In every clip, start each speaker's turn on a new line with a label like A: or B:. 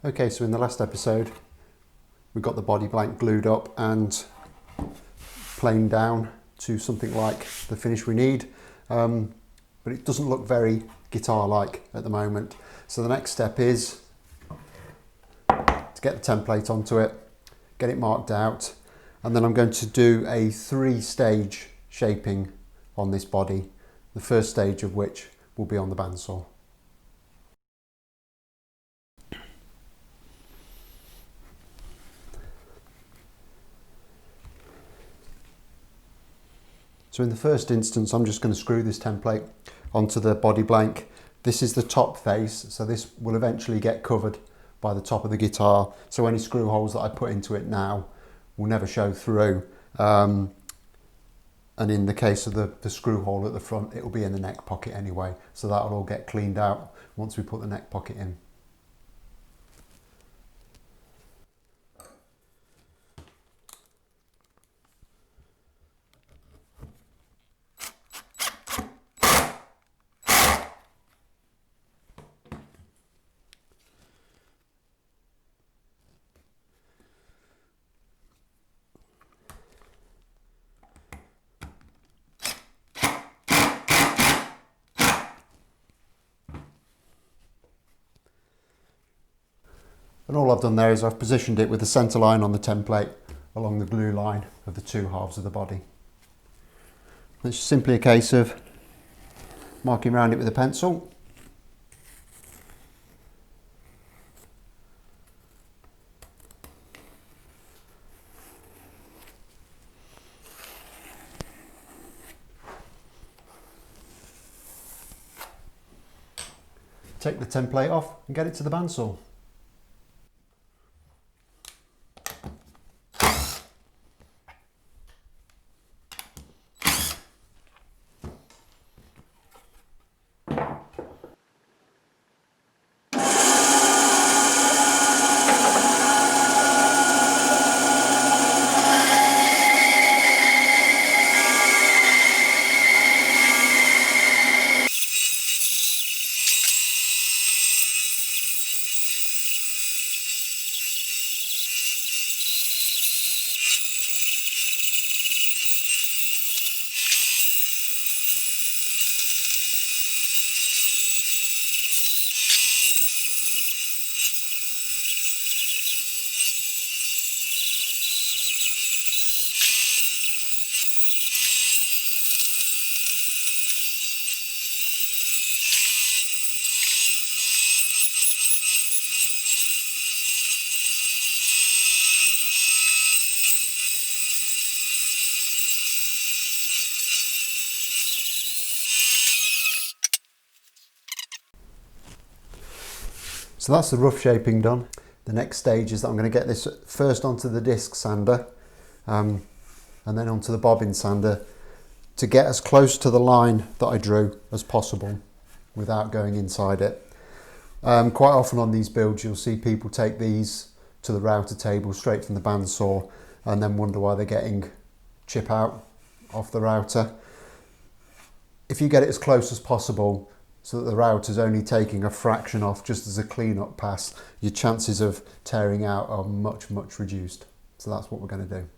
A: Okay, so in the last episode we got the body blank glued up and planed down to something like the finish we need, but it doesn't look very guitar-like at the moment. So the next step is to get the template onto it, get it marked out, and then I'm going to do a 3-stage shaping on this body, the first stage of which will be on the bandsaw. So in the first instance, I'm just going to screw this template onto the body blank. This is the top face, so this will eventually get covered by the top of the guitar. So any screw holes that I put into it now will never show through. And in the case of the screw hole at the front, it will be in the neck pocket anyway. So that'll all get cleaned out once we put the neck pocket in. And all I've done there is I've positioned it with the centre line on the template along the glue line of the 2 halves of the body. It's simply a case of marking around it with a pencil. Take the template off and get it to the bandsaw. So that's the rough shaping done. The next stage is that I'm going to get this first onto the disc sander and then onto the bobbin sander to get as close to the line that I drew as possible without going inside it. Quite often on these builds you'll see people take these to the router table straight from the bandsaw and then wonder why they're getting chip out off the router. If you get it as close as possible so that the router's only taking a fraction off just as a clean-up pass, your chances of tearing out are much, much reduced. So that's what we're going to do.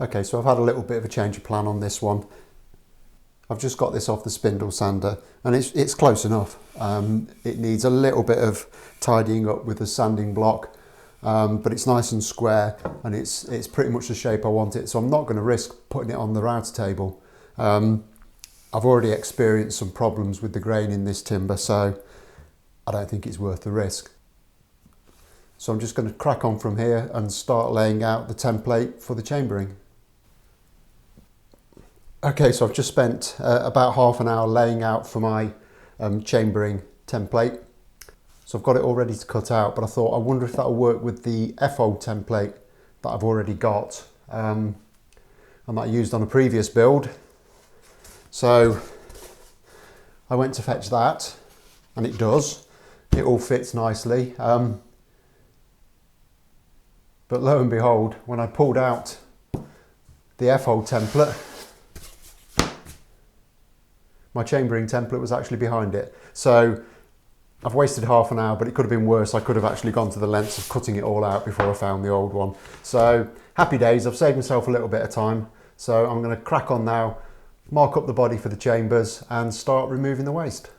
A: Okay, so I've had a little bit of a change of plan on this one. I've just got this off the spindle sander and it's close enough. It needs a little bit of tidying up with the sanding block, but it's nice and square and it's pretty much the shape I want it. So I'm not going to risk putting it on the router table. I've already experienced some problems with the grain in this timber, so I don't think it's worth the risk. So I'm just going to crack on from here and start laying out the template for the chambering. Okay, so I've just spent about half an hour laying out for my chambering template. So I've got it all ready to cut out, but I thought, I wonder if that'll work with the FO template that I've already got and that I used on a previous build. So I went to fetch that and it does. It all fits nicely. But lo and behold, when I pulled out the FO template, my chambering template was actually behind it. So I've wasted half an hour, but it could have been worse. I could have actually gone to the lengths of cutting it all out before I found the old one. So happy days, I've saved myself a little bit of time. So I'm going to crack on now, mark up the body for the chambers and start removing the waste.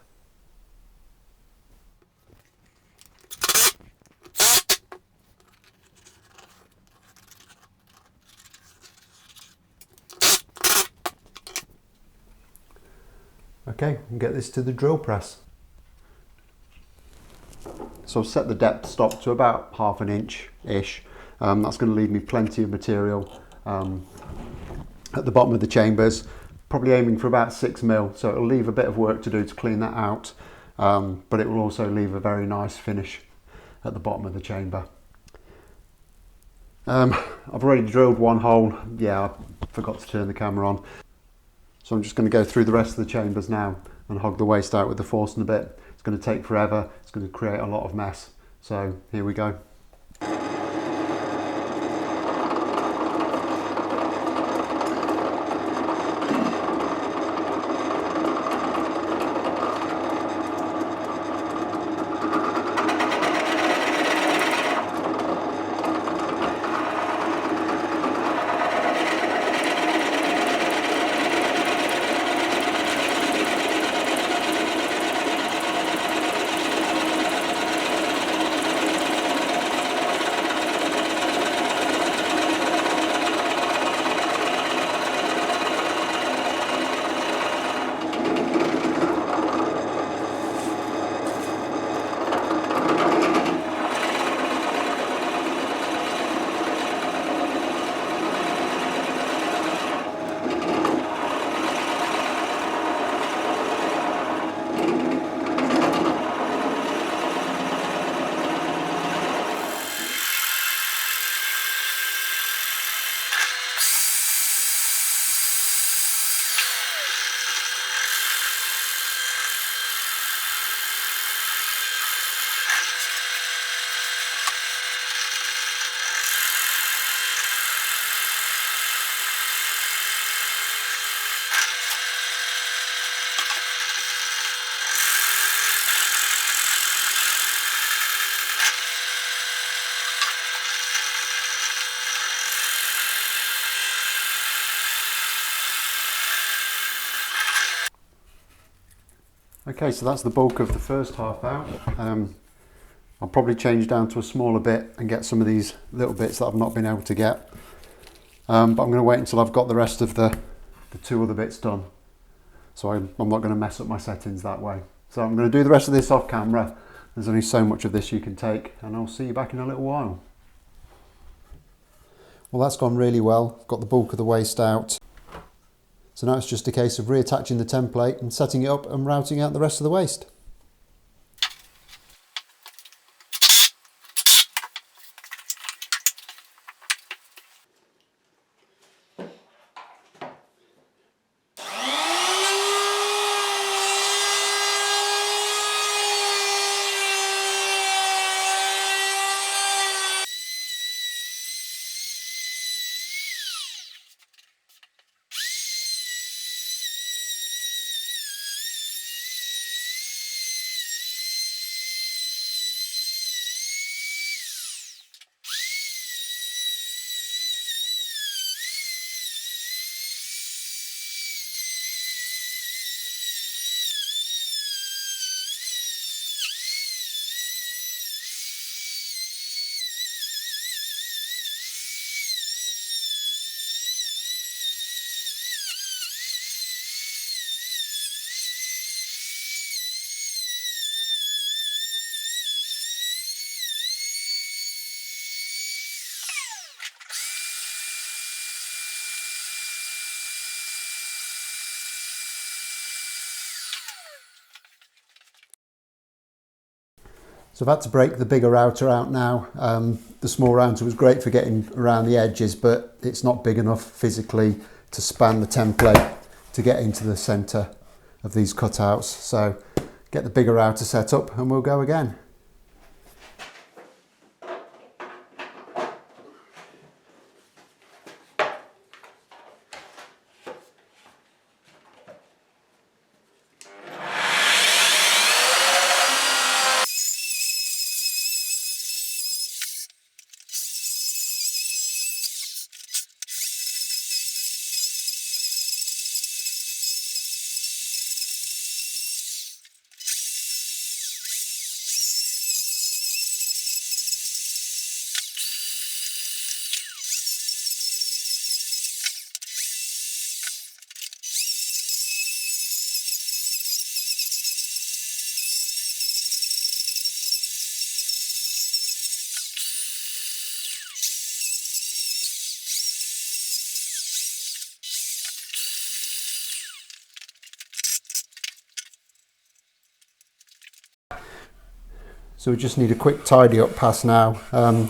A: Okay, and get this to the drill press. So I've set the depth stop to about 1/2 inch-ish. That's going to leave me plenty of material at the bottom of the chambers, probably aiming for about 6mm, so it'll leave a bit of work to do to clean that out, but it will also leave a very nice finish at the bottom of the chamber. I've already drilled one hole. Yeah, I forgot to turn the camera on. So I'm just going to go through the rest of the chambers now and hog the waste out with the Forstner bit. It's going to take forever, it's going to create a lot of mess. So here we go. Okay, so that's the bulk of the first half out. I'll probably change down to a smaller bit and get some of these little bits that I've not been able to get. But I'm going to wait until I've got the rest of the two other bits done. So I'm not going to mess up my settings that way. So I'm going to do the rest of this off camera. There's only so much of this you can take, and I'll see you back in a little while. Well, that's gone really well. Got the bulk of the waste out. So now it's just a case of reattaching the template and setting it up and routing out the rest of the waste. So I've had to break the bigger router out now. The small router was great for getting around the edges, but it's not big enough physically to span the template to get into the centre of these cutouts. So get the bigger router set up and we'll go again. So we just need a quick tidy up pass now. I'll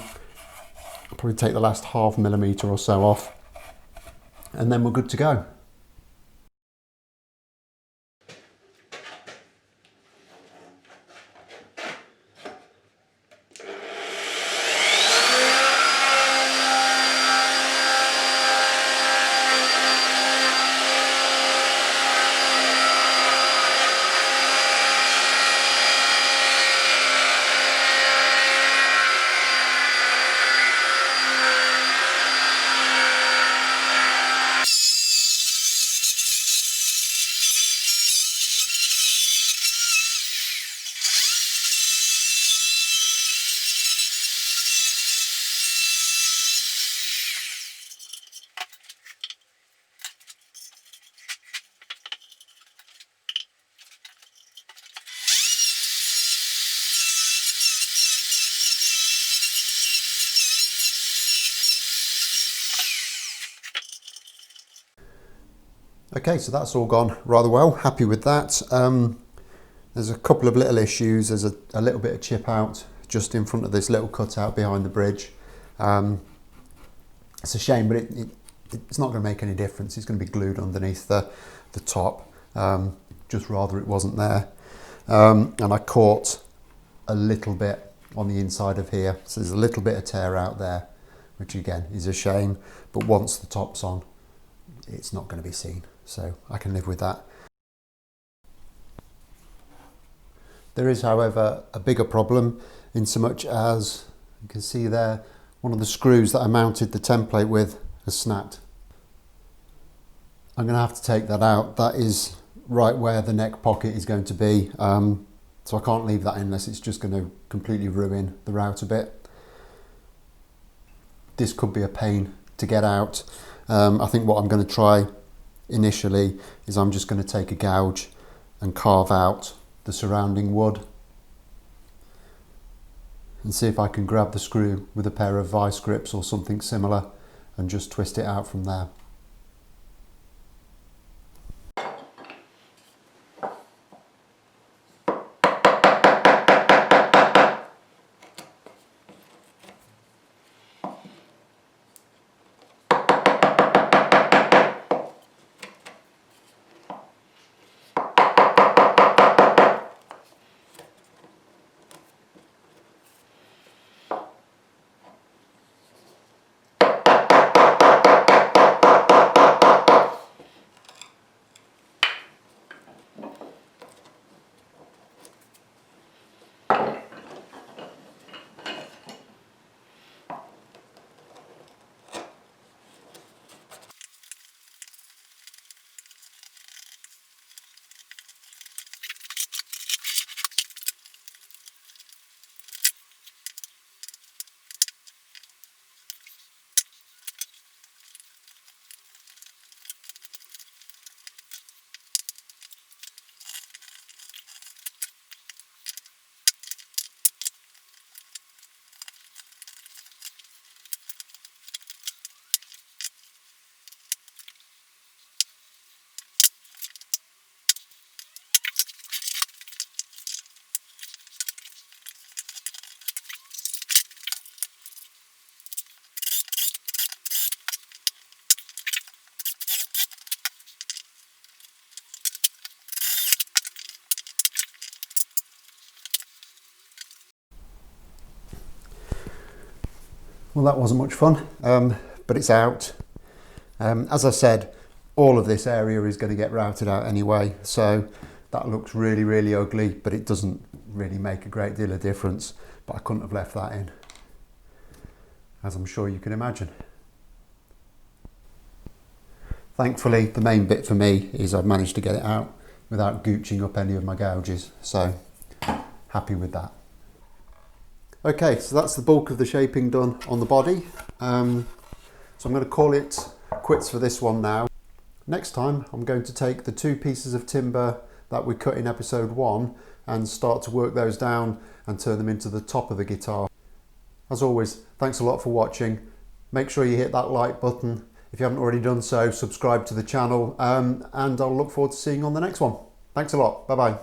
A: probably take the last ½ millimetre or so off, and then we're good to go. Okay, so that's all gone rather well, happy with that. There's a couple of little issues. There's a little bit of chip out just in front of this little cutout behind the bridge. It's a shame, but it's not going to make any difference. It's going to be glued underneath the top, just rather it wasn't there. And I caught a little bit on the inside of here, so there's a little bit of tear out there, which again is a shame, but once the top's on, it's not going to be seen, so I can live with that. There is, however, a bigger problem in so much as you can see there, one of the screws that I mounted the template with has snapped. I'm going to have to take that out. That is right where the neck pocket is going to be, so I can't leave that in unless it's just going to completely ruin the router bit. This could be a pain to get out. I think what I'm going to try initially is I'm just going to take a gouge and carve out the surrounding wood and see if I can grab the screw with a pair of vice grips or something similar and just twist it out from there. Well, that wasn't much fun, but it's out. As I said, all of this area is going to get routed out anyway, so that looks really, really ugly, but it doesn't really make a great deal of difference. But I couldn't have left that in, as I'm sure you can imagine. Thankfully, the main bit for me is I've managed to get it out without gooching up any of my gouges, so happy with that. Okay, so that's the bulk of the shaping done on the body. So I'm going to call it quits for this one now. Next time I'm going to take the 2 pieces of timber that we cut in episode 1 and start to work those down and turn them into the top of the guitar. As always, thanks a lot for watching. Make sure you hit that like button. If you haven't already done so, subscribe to the channel, and I'll look forward to seeing you on the next one. Thanks a lot. Bye bye.